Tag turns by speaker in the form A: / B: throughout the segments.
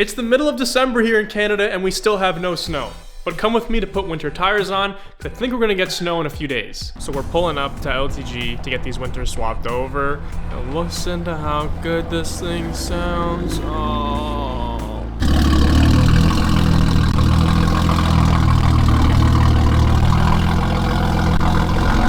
A: It's the middle of December here in Canada and we still have no snow. But come with me to put winter tires on, because I think we're gonna get snow in a few days. So we're pulling up to LTG to get these winters swapped over. And listen to how good this thing sounds. Oh.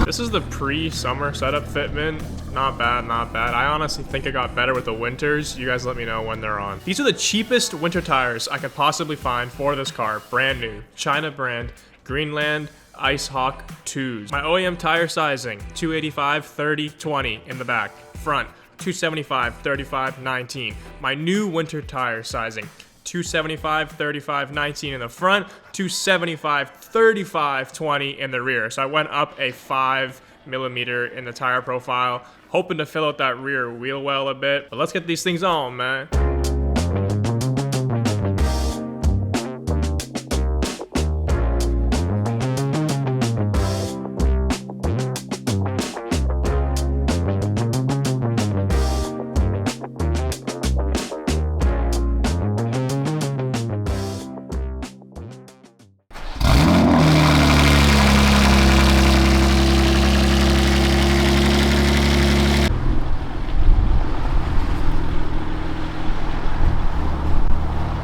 A: This is the pre-summer setup fitment. Not bad, not bad. I honestly think it got better with the winters. You guys let me know when they're on. These are the cheapest winter tires I could possibly find for this car. Brand new, China brand, Greenland Ice Hawk 2s. My OEM tire sizing, 285, 30, 20 in the back. Front, 275, 35, 19. My new winter tire sizing, 275, 35, 19 in the front, 275, 35, 20 in the rear. So I went up a 5mm in the tire profile, hoping to fill out that rear wheel well a bit. But let's get these things on, man.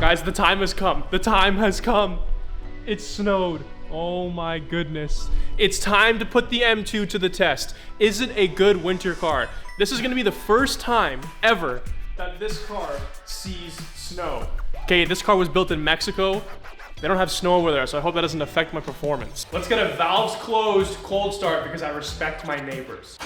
A: Guys, the time has come. The time has come. It snowed. Oh my goodness. It's time to put the M2 to the test. Is it a good winter car? This is gonna be the first time ever that this car sees snow. Okay, this car was built in Mexico. They don't have snow over there, so I hope that doesn't affect my performance. Let's get a valves closed cold start because I respect my neighbors.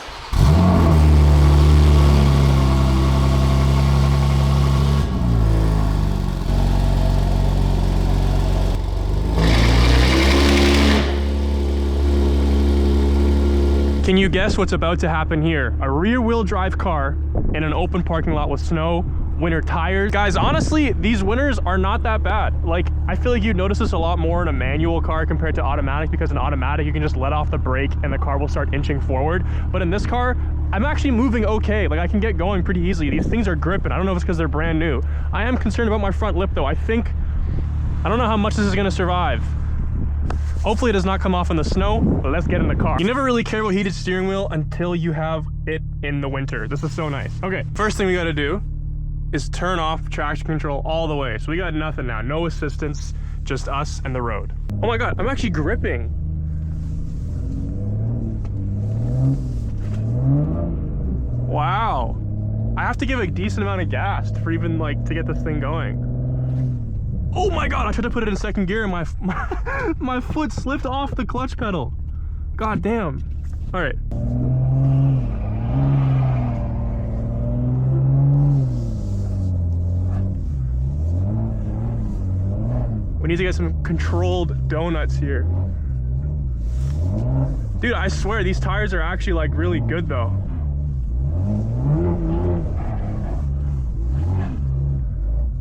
A: Can you guess what's about to happen here? A rear-wheel drive car in an open parking lot with snow, winter tires. Guys, honestly, these winters are not that bad. Like, I feel like you'd notice this a lot more in a manual car compared to automatic, because in automatic, you can just let off the brake and the car will start inching forward. But in this car, I'm actually moving okay. Like, I can get going pretty easily. These things are gripping. I don't know if it's because they're brand new. I am concerned about my front lip though. I don't know how much this is gonna survive. Hopefully it does not come off in the snow, but let's get in the car. You never really care about heated steering wheel until you have it in the winter. This is so nice. Okay, first thing we gotta do is turn off traction control all the way. So we got nothing now, no assistance, just us and the road. Oh my God, I'm actually gripping. Wow. I have to give a decent amount of gas for even like to get this thing going. Oh my God, I tried to put it in second gear and my foot slipped off the clutch pedal. God damn. All right. We need to get some controlled donuts here. Dude, I swear these tires are actually like really good though.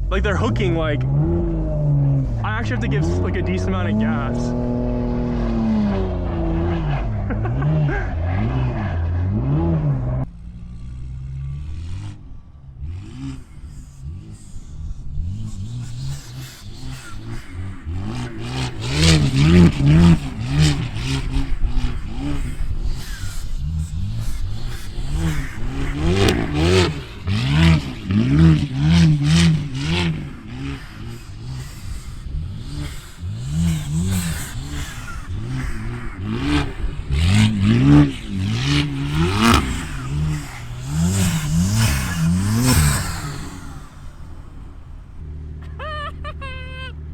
A: Like they're hooking like, I actually have to give like a decent amount of gas.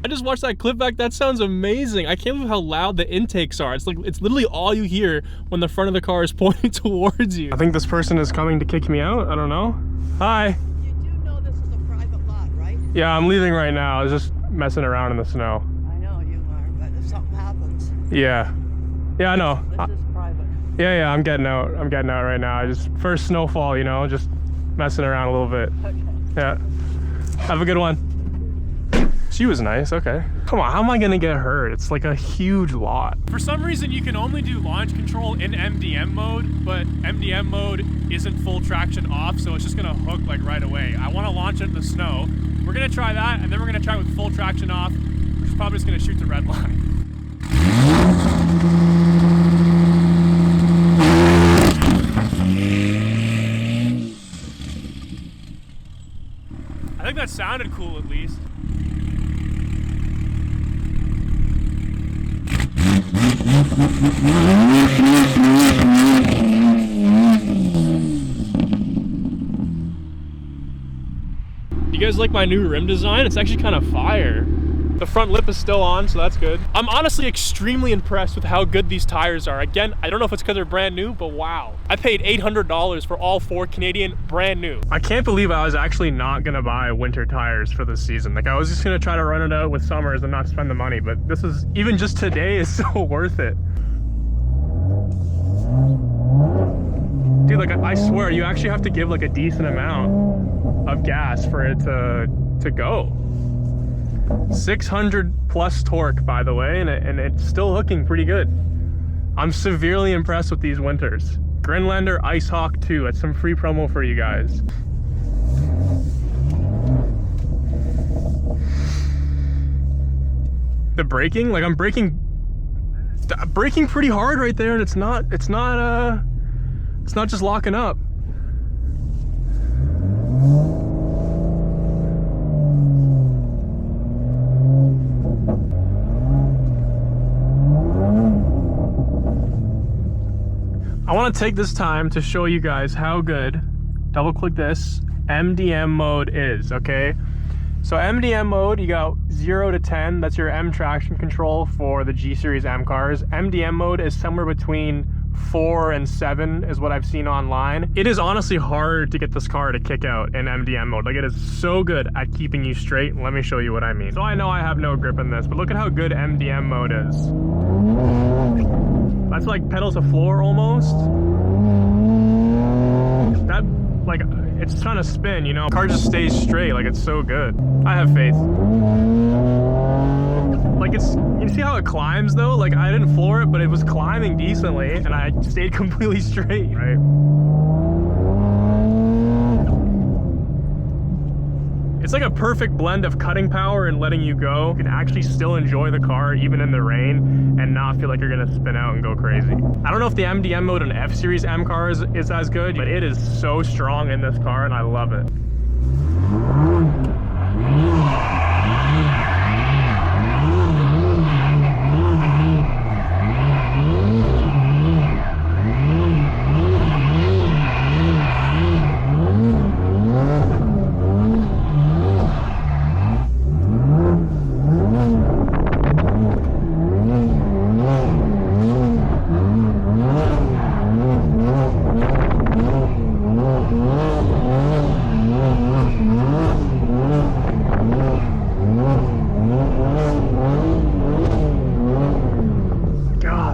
A: I just watched that clip back. That sounds amazing. I can't believe how loud the intakes are. It's like, it's literally all you hear when the front of the car is pointing towards you. I think this person is coming to kick me out. I don't know. Hi.
B: You do know this is a private lot, right?
A: Yeah, I'm leaving right now. I was just messing around in the snow.
B: I know you are, but if something happens.
A: Yeah. Yeah, I know.
B: This is private.
A: Yeah, I'm getting out. I'm getting out right now. I just, first snowfall, you know, just messing around a little bit.
B: Okay.
A: Yeah. Have a good one. She was nice, okay. Come on, how am I gonna get hurt? It's like a huge lot. For some reason, you can only do launch control in MDM mode, but MDM mode isn't full traction off, so it's just gonna hook like right away. I wanna launch it in the snow. We're we're gonna try that, and then we're gonna try with full traction off, which is probably just gonna shoot the red line. I think that sounded cool at least. You guys like my new rim design? It's actually kind of fire. The front lip is still on, so that's good. I'm honestly extremely impressed with how good these tires are. Again, I don't know if it's because they're brand new, but wow. I paid $800 for all 4 Canadian brand new. I can't believe I was actually not gonna buy winter tires for this season. Like I was just gonna try to run it out with summers and not spend the money, but this is, even just today is so worth it. Dude, like I swear, you actually have to give like a decent amount of gas for it to go. 600 plus torque, by the way, and it's still hooking pretty good. I'm severely impressed with these winters. Grinlander Ice Hawk 2, that's some free promo for you guys. The braking, like I'm braking pretty hard right there, and it's not just locking up. I want to take this time to show you guys how good, double click this, MDM mode is, okay? So MDM mode, you got 0 to 10, that's your M traction control for the G Series M cars. MDM mode is somewhere between 4 and 7 is what I've seen online. It is honestly hard to get this car to kick out in MDM mode. Like it is so good at keeping you straight. Let me show you what I mean. So I know I have no grip in this, but look at how good MDM mode is. That's like pedal to floor almost. That, like, it's trying to spin, you know? The car just stays straight, like it's so good. I have faith. Like it's, you see how it climbs though? Like I didn't floor it, but it was climbing decently and I stayed completely straight, right? It's like a perfect blend of cutting power and letting you go. You can actually still enjoy the car even in the rain and not feel like you're gonna spin out and go crazy. I don't know if the MDM mode in F-Series M cars is as good, but it is so strong in this car and I love it.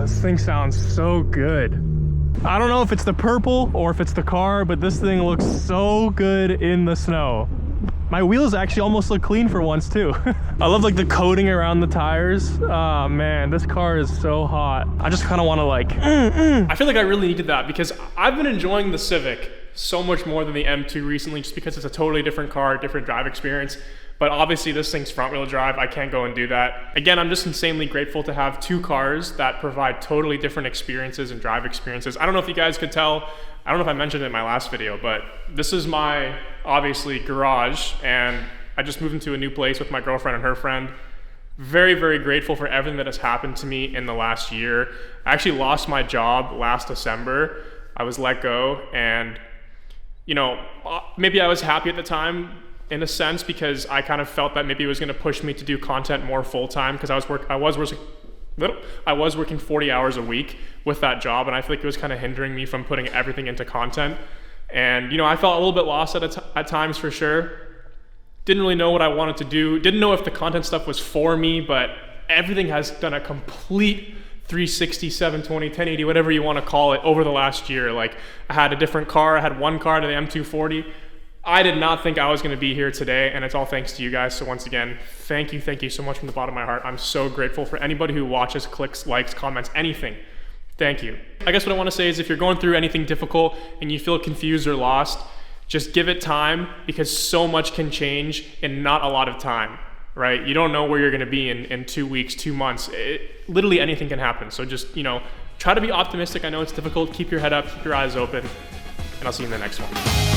A: This thing sounds so good. I don't know if it's the purple or if it's the car, but this thing looks so good in the snow. My wheels actually almost look clean for once too. I love like the coating around the tires. Oh man, this car is so hot. I just kind of want to like, I feel like I really needed that because I've been enjoying the Civic so much more than the M2 recently, just because it's a totally different car, different drive experience. But obviously this thing's front wheel drive, I can't go and do that. Again, I'm just insanely grateful to have 2 cars that provide totally different experiences and drive experiences. I don't know if you guys could tell, I don't know if I mentioned it in my last video, but this is my, obviously, garage, and I just moved into a new place with my girlfriend and her friend. Very, very grateful for everything that has happened to me in the last year. I actually lost my job last December. I was let go, and you know, maybe I was happy at the time, in a sense, because I kind of felt that maybe it was going to push me to do content more full-time, because I was working 40 hours a week with that job, and I feel like it was kind of hindering me from putting everything into content. And you know, I felt a little bit lost at times for sure. Didn't really know what I wanted to do. Didn't know if the content stuff was for me, but everything has done a complete 360, 720, 1080, whatever you want to call it, over the last year. Like, I had a different car. I had one car to the M240. I did not think I was going to be here today, and it's all thanks to you guys. So once again, thank you so much from the bottom of my heart. I'm so grateful for anybody who watches, clicks, likes, comments, anything. Thank you. I guess what I want to say is, if you're going through anything difficult and you feel confused or lost, Just give it time, because so much can change in not a lot of time, right? You don't know where you're gonna be in 2 weeks, 2 months. Literally anything can happen. So just, try to be optimistic. I know it's difficult. Keep your head up, keep your eyes open, and I'll see you in the next one.